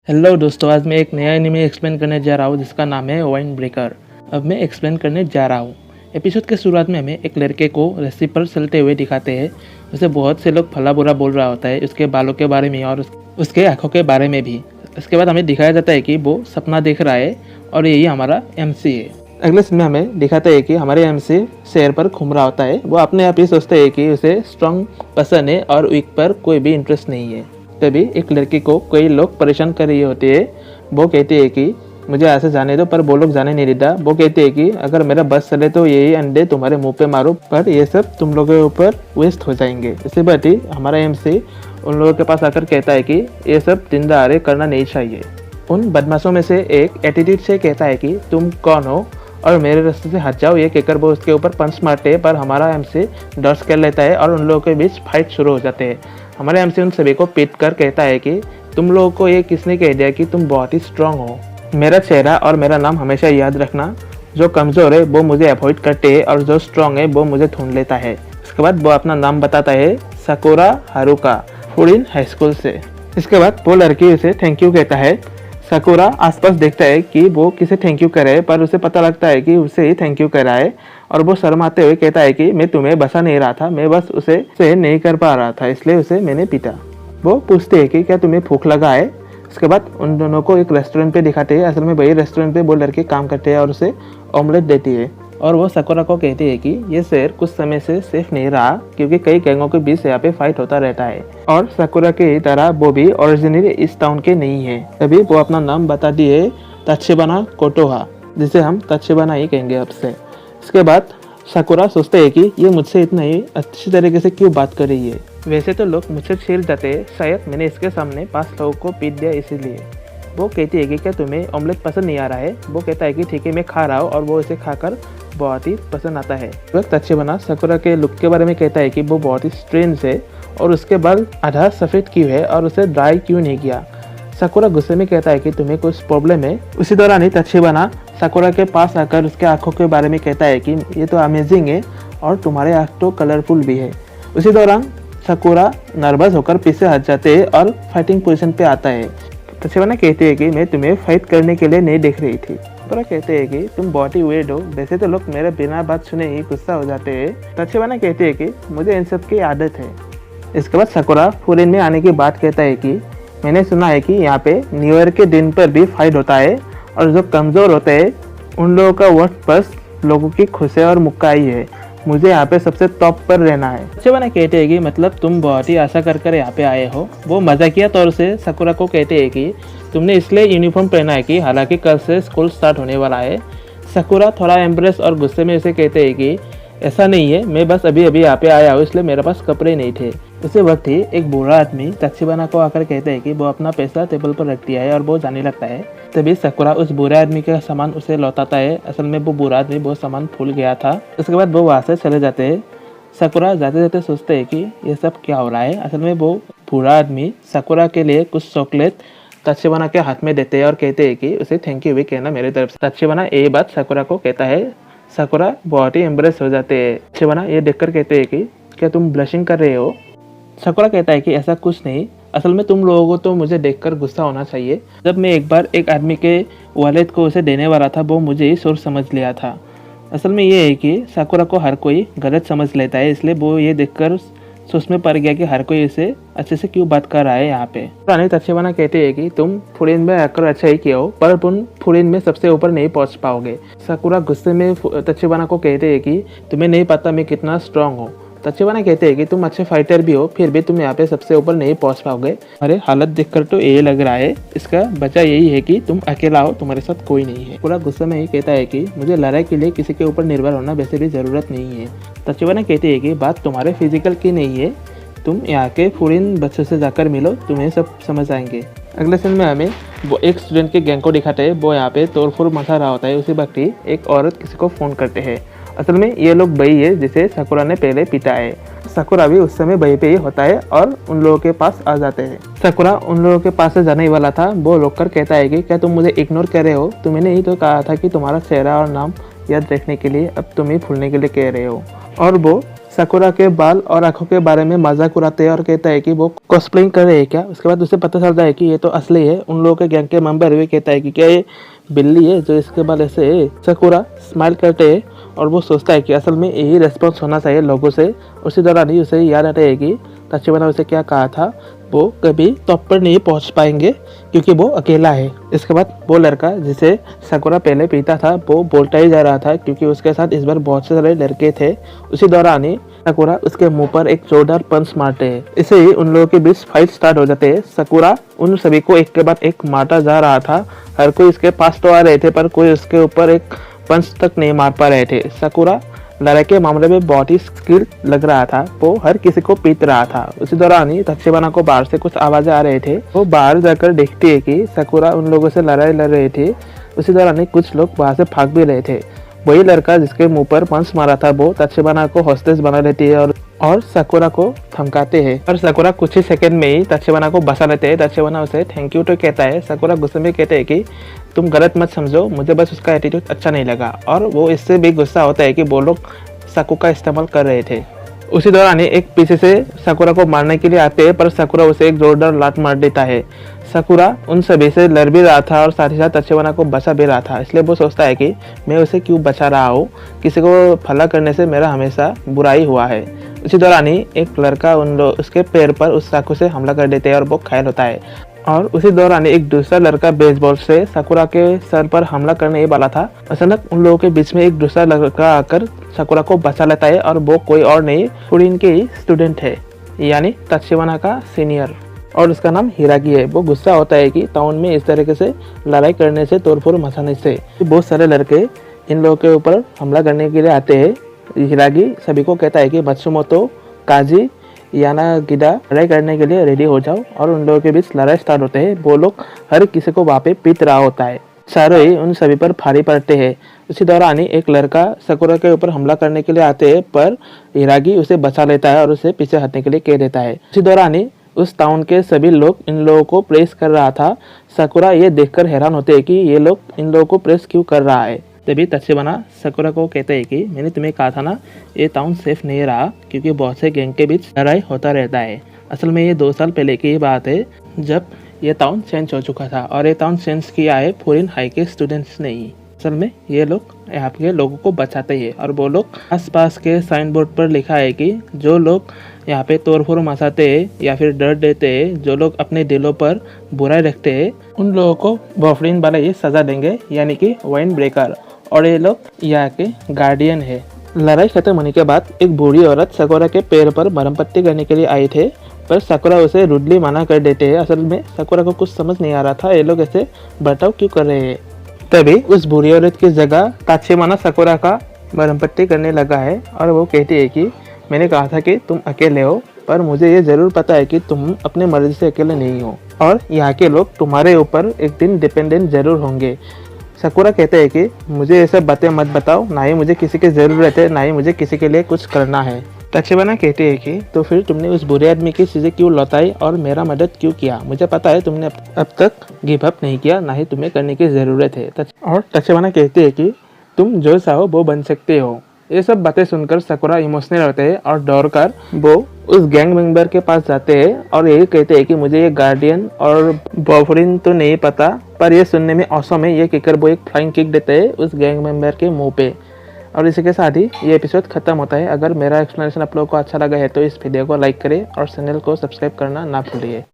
Hello दोस्तों, आज मैं एक नया एनिमे एक्सप्लेन करने जा रहा हूँ जिसका नाम है वाइन ब्रेकर। अब मैं एक्सप्लेन करने जा रहा हूँ। एपिसोड के शुरुआत में हमें एक लड़के को रस्सी पर चलते हुए दिखाते हैं। उसे बहुत से लोग भला बुरा बोल रहा होता है, उसके बालों के बारे में और उसके आँखों के बारे में भी। उसके बाद हमें दिखाया जाता है कि वो सपना देख रहा है और यही हमारा MC है। अगले सीन में हमें दिखाता है कि हमारे MC शेर पर घूम रहा होता है। वो अपने आप ही सोचते हैं कि उसे स्ट्रॉन्ग पसंद है और वीक पर कोई भी इंटरेस्ट नहीं है। तभी एक लड़की को कई लोग परेशान कर रही होती है। वो कहती है कि मुझे ऐसे जाने दो, पर वो लोग जाने नहीं देता। वो कहती है कि अगर मेरा बस चले तो यही अंडे तुम्हारे मुंह पे मारो, पर ये सब तुम लोगों के ऊपर वेस्ट हो जाएंगे। इसी बात ही हमारा MC उन लोगों के पास आकर कहता है कि ये सब दिन दहाड़े करना नहीं चाहिए। उन बदमाशों में से एक एटीट्यूड से कहता है कि तुम कौन हो और मेरे रास्ते से हट जाओ। ये कहकर वो उसके ऊपर पंच मारते हैं, पर हमारा MC डॉज कर लेता है और उन लोगों के बीच फाइट शुरू हो जाते हैं। हमारे MC उन सभी को पीट कर कहता है कि तुम लोगों को ये किसने कह दिया कि तुम बहुत ही स्ट्रांग हो। मेरा चेहरा और मेरा नाम हमेशा याद रखना। जो कमज़ोर है वो मुझे अवॉइड करते हैं और जो स्ट्रांग है वो मुझे ढूंढ लेता है। इसके बाद वो अपना नाम बताता है, साकुरा हारुका, फुरिन हाई स्कूल से। इसके बाद वो लड़की उसे थैंक यू कहता है। साकुरा आसपास देखता है कि वो किसे थैंक यू करे, पर उसे पता लगता है कि उसे ही थैंक यू करा है और वो शर्माते हुए कहता है कि मैं तुम्हें बसा नहीं रहा था, मैं बस उसे नहीं कर पा रहा था, इसलिए उसे मैंने पीटा। वो पूछते हैं कि क्या तुम्हें भूख लगा है। उसके बाद उन दोनों को एक रेस्टोरेंट पे दिखाते हैं। असल में वही रेस्टोरेंट पे वो लड़के काम करते हैं और उसे ऑमलेट देती है और वो साकुरा को कहती है कि ये शहर कुछ समय से सेफ नहीं रहा क्योंकि कई गैंगों के बीच यहाँ पे फाइट होता रहता है और साकुरा की तरह वो भी ओरिजिनली इस टाउन के नहीं है। तभी वो अपना नाम बता दिए, ताचिबाना कोटोहा, जिसे हम ताचिबाना ही कहेंगे अब से। इसके बाद साकुरा सोचते है कि ये मुझसे इतना ही अच्छी तरीके से क्यों बात कर रही है। वैसे तो लोग मुझसे छील जाते हैं, शायद मैंने इसके सामने 5 लोगों को पीट दिया इसीलिए। वो कहती है कि क्या तुम्हें ऑमलेट पसंद नहीं आ रहा है। वो कहता है कि ठीक है मैं खा रहा हूँ और वो इसे खाकर बहुत ही पसंद आता है। वक्त अच्छे बना साकुरा के लुक के बारे में कहता है कि वो बहुत ही स्ट्रेंज है और उसके बाल आधा सफ़ेद क्यों है और उसे ड्राई क्यों नहीं किया। साकुरा गुस्से में कहता है कि तुम्हें कुछ प्रॉब्लम है। उसी दौरान ही तच्छिबाना साकुरा के पास आकर उसके आंखों के बारे में कहता है कि ये तो अमेजिंग है और तुम्हारे आँख तो कलरफुल भी है। उसी दौरान साकुरा नर्वस होकर पीछे हट जाते हैं और फाइटिंग पोजीशन पे आता है। तच्छिबाना कहती है कि मैं तुम्हें फाइट करने के लिए नहीं देख रही थी। साकुरा कहते हैं कि तुम बहुत ही वेird हो। वैसे तो लोग मेरे बिना बात सुने ही गुस्सा हो जाते हैं। तच्छिबाना कहती है कि मुझे इन सब की आदत है। इसके बाद साकुरा फुरिन में आने की बात कहता है कि मैंने सुना है कि यहाँ पे न्यू ईयर के दिन पर भी फाइट होता है और जो कमज़ोर होते हैं उन लोगों का वक्त बस लोगों की खुशी और मुक्काई है। मुझे यहाँ पे सबसे टॉप पर रहना है। तच्छिबाना कहते हैं कि मतलब तुम बहुत ही आशा कर यहाँ पे आए हो। वो मजाकिया तौर से साकुरा को कहते हैं कि तुमने इसलिए यूनिफॉर्म पहना है कि हालांकि कल से स्कूल स्टार्ट होने वाला है। साकुरा थोड़ा एम्ब्रेस और गुस्से में इसे कहते हैं कि ऐसा नहीं है, मैं बस अभी अभी यहाँ पे आया हूँ इसलिए मेरे पास कपड़े नहीं थे। उसी वक्त ही एक बूढ़ा आदमी तच्छिबाना को आकर कहता है कि वो अपना पैसा टेबल पर रख दिया है और वो जाने लगता है। तभी साकुरा उस बूढ़े आदमी का सामान उसे लौटाता है। असल में वो बूढ़ा आदमी बहुत सामान भूल गया था। उसके बाद वो वहाँ से चले जाते हैं। साकुरा जाते जाते सोचते हैं कि ये सब क्या हो रहा है। असल में वो बूढ़ा आदमी साकुरा के लिए कुछ चॉकलेट तच्छिबाना के हाथ में देते हैं और कहते हैं कि उसे थैंक यू भी कहना मेरे तरफ से। तच्छिबाना ये बात साकुरा को कहता है। साकुरा बहुत ही एम्ब्रेस हो जाते हैं। तच्छिबाना ये देखकर कहते हैं कि क्या तुम ब्लशिंग कर रहे हो। साकुरा कहता है कि ऐसा कुछ नहीं, असल में तुम लोगों को तो मुझे देखकर गुस्सा होना चाहिए। जब मैं एक बार एक आदमी के वॉलेट को उसे देने वाला था वो मुझे ही चोर समझ लिया था। असल में ये है कि साकुरा को हर कोई गलत समझ लेता है, इसलिए वो ये देखकर सोच में पड़ गया कि हर कोई इसे अच्छे से क्यों बात कर रहा है यहाँ पे। रानी तच्छिबाना कहती है कि तुम फुरिन में आकर अच्छा ही किया हो, पर तुम फुरिन में सबसे ऊपर नहीं पहुँच पाओगे। साकुरा गुस्से में तच्छिबाना को कहते हैं कि तुम्हें नहीं पता मैं कितना स्ट्रांग हूँ। तच्छिबाना कहते हैं कि तुम अच्छे फाइटर भी हो, फिर भी तुम यहाँ पे सबसे ऊपर नहीं पहुँच पाओगे। अरे हालत देखकर तो ये लग रहा है इसका वजह यही है कि तुम अकेला हो, तुम्हारे साथ कोई नहीं है। पूरा गुस्से में ही कहता है कि मुझे लड़ाई के लिए किसी के ऊपर निर्भर होना वैसे भी ज़रूरत नहीं है। तच्छिबाना कहती है कि बात तुम्हारे फिजिकल की नहीं है, तुम यहाँ के फुरिन बच्चों से जाकर मिलो, तुम्हें सब समझ आएंगे। अगले सीन में हमें वो एक स्टूडेंट के गैंग को दिखाते हैं। वो यहाँ पे तोड़फोड़ मचा रहा होता है। उसी वक्त ही एक औरत किसी को फ़ोन करते हैं। असल में ये लोग वही है जिसे साकुरा ने पहले पीटा है। साकुरा भी उस समय वहीं पे ही होता है और उन लोगों के पास आ जाते हैं। साकुरा उन लोगों के पास से जाने ही वाला था। वो रोक कहता है कि क्या तुम मुझे इग्नोर कर रहे हो। तुमने ही तो कहा था कि तुम्हारा चेहरा और नाम याद रखने के लिए अब तुम ही भूलने के लिए कह रहे हो। और वो साकुरा के बाल और आंखों के बारे में मजाक उड़ाते हैं और कहता है कि वो कॉस्प्लेइंग कर रहे हैं क्या। उसके बाद उसे पता चलता है कि ये तो असली है। उन लोगों के गैंग के मेंबर भी कहता है कि क्या ये बिल्ली है जो इसके बाल ऐसे है। साकुरा स्माइल करते हैं और वो सोचता है कि असल में यही रेस्पॉन्स होना चाहिए लोगों से। उसी दौरान ही उसे याद आता है कि तचिबाना उसे क्या कहा था, वो कभी टॉप पर नहीं पहुंच पाएंगे क्योंकि वो अकेला है। इसके बाद वो लड़का जिसे साकुरा पहले पीता था वो बोलता ही जा रहा था क्योंकि उसके साथ इस बार बहुत सारे लड़के थे। उसी दौरान ही साकुरा उसके मुंह पर एक जोरदार पंच मारते हैं। इससे ही उन लोगों के बीच फाइट स्टार्ट हो जाते हैं। साकुरा उन सभी को एक के बाद एक मारता जा रहा था। हर कोई इसके पास तो आ रहे थे पर कोई उसके ऊपर एक पंच तक नहीं मार पा रहे थे। साकुरा लड़ाई के मामले में बहुत ही स्किल लग रहा था। वो हर किसी को पीट रहा था। उसी दौरान ही तचिबाना को बाहर से कुछ आवाजें आ रहे थे। वो बाहर जाकर देखती है कि साकुरा उन लोगों से लड़ाई लड़ रहे थे। उसी दौरान ही कुछ लोग वहां से भाग भी रहे थे। वही लड़का जिसके मुंह पर पंच मारा था वो तचिबाना को हॉस्टेज बना लेती है और साकुरा को धमकाते हैं। और साकुरा कुछ ही सेकंड में ही तचिबाना को बचा लेते हैं। तचिबाना उसे थैंक यू तो कहता है। साकुरा गुस्से में कहते हैं कि तुम गलत मत समझो, मुझे बस उसका एटीट्यूड अच्छा नहीं लगा। और वो इससे भी गुस्सा होता है कि वो लोग साकु का इस्तेमाल कर रहे थे। उसी दौरान एक पीछे से साकुरा को मारने के लिए आते हैं पर साकुरा उसे एक जोरदार लात मार देता है। साकुरा उन सभी से लड़ भी रहा था और साथ ही साथ तचिबाना को बचा भी रहा था। इसलिए वो सोचता है कि मैं उसे क्यों बचा रहा हूँ, किसी को भला करने से मेरा हमेशा बुराई हुआ है। उसी दौरान ही एक लड़का उसके पैर पर उस चाकू से हमला कर देते हैं और वो घायल होता है। और उसी दौरान एक दूसरा लड़का बेसबॉल से साकुरा के सर पर हमला करने ही वाला था। अचानक उन लोगों के बीच में एक दूसरा लड़का आकर साकुरा को बचा लेता है और वो कोई और नहीं फुरिन के ही स्टूडेंट है, यानी तचिबाना का सीनियर, और उसका नाम हिरागी है। वो गुस्सा होता है कि टाउन में इस तरीके से लड़ाई करने से, तोड़फोड़ मचाने से बहुत सारे लड़के इन लोगों के ऊपर हमला करने के लिए आते हैं। हिरागी सभी को कहता है कि मत्सुमोतो, काजी, यानागिडा लड़ाई करने के लिए रेडी हो जाओ। और उन लोगों के बीच लड़ाई स्टार्ट होते हैं। वो लोग हर किसी को वहाँ पे पीट रहा होता है। सारे ही उन सभी पर भारी पड़ते हैं। उसी दौरान ही एक लड़का साकुरा के ऊपर हमला करने के लिए आते हैं पर हिरागी उसे बचा लेता है और उसे पीछे हटने के लिए कह देता है। उसी दौरान ही उस टाउन के सभी लोग इन लोगों को प्रेस कर रहा था। साकुरा ये देखकर हैरान होते हैं कि ये लोग इन लोगों को प्रेस क्यों कर रहा है। तभी तचिबाना साकुरा को कहते हैं कि मैंने तुम्हें कहा था ना, ये टाउन सेफ नहीं रहा क्योंकि बहुत से गैंग के बीच लड़ाई होता रहता है। असल में ये 2 साल पहले की ही बात है जब ये टाउन चेंज हो चुका था और ये टाउन चेंज किया है फॉरेन हाई के स्टूडेंट्स ने ही। असल में ये लोग यहाँ के लोगों को बचाते हैं और वो लोग आसपास के साइन बोर्ड पर लिखा है कि जो लोग यहाँ पे तोड़फोड़ मचाते हैं या फिर डर देते हैं, जो लोग अपने दिलों पर बुराई रखते हैं, उन लोगों को बॉफरिन वाले ये सजा देंगे, यानी कि वाइन ब्रेकर। और ये लोग यहाँ के गार्डियन है। लड़ाई खत्म होने के बाद एक बूढ़ी औरत साकुरा के पैर पर मरहम पट्टी करने के लिए आई थे पर साकुरा उसे रुडली मना कर देते हैं। असल में साकुरा को कुछ समझ नहीं आ रहा था ये लोग ऐसे बर्ताव क्यों कर रहे हैं। तभी उस बूढ़ी औरत की जगह तचिबाना साकुरा का मरहम पट्टी करने लगा है और वो कहती है कि मैंने कहा था कि तुम अकेले हो पर मुझे ये जरूर पता है कि तुम अपने मर्जी से अकेले नहीं हो और यहाँ के लोग तुम्हारे ऊपर एक दिन डिपेंडेंट जरूर होंगे। साकुरा कहते हैं कि मुझे ये सब बातें मत बताओ, ना ही मुझे किसी की ज़रूरत है, ना ही मुझे किसी के लिए कुछ करना है। तचिबाना कहते हैं कि तो फिर तुमने उस बुरे आदमी की चीज़ें क्यों लौटाई और मेरा मदद क्यों किया। मुझे पता है तुमने अब तक गिव अप नहीं किया, ना ही तुम्हें करने की ज़रूरत है। और तचिबाना कहते हैं कि तुम जो चाहो वो बन सकते हो। ये सब बातें सुनकर साकुरा इमोशनल होते हैं और दौड़ कर वो उस गैंग मेंबर के पास जाते हैं और यही कहते हैं कि मुझे ये गार्डियन और बॉफरिन तो नहीं पता पर ये सुनने में औसम है। ये कहकर वो एक फ्लाइंग किक देते हैं उस गैंग मेंबर के मुंह पे। और इसी के साथ ही ये एपिसोड खत्म होता है। अगर मेरा एक्सप्लेनेशन आप लोगों को अच्छा लगा है तो इस वीडियो को लाइक करें और चैनल को सब्सक्राइब करना ना भूलिए।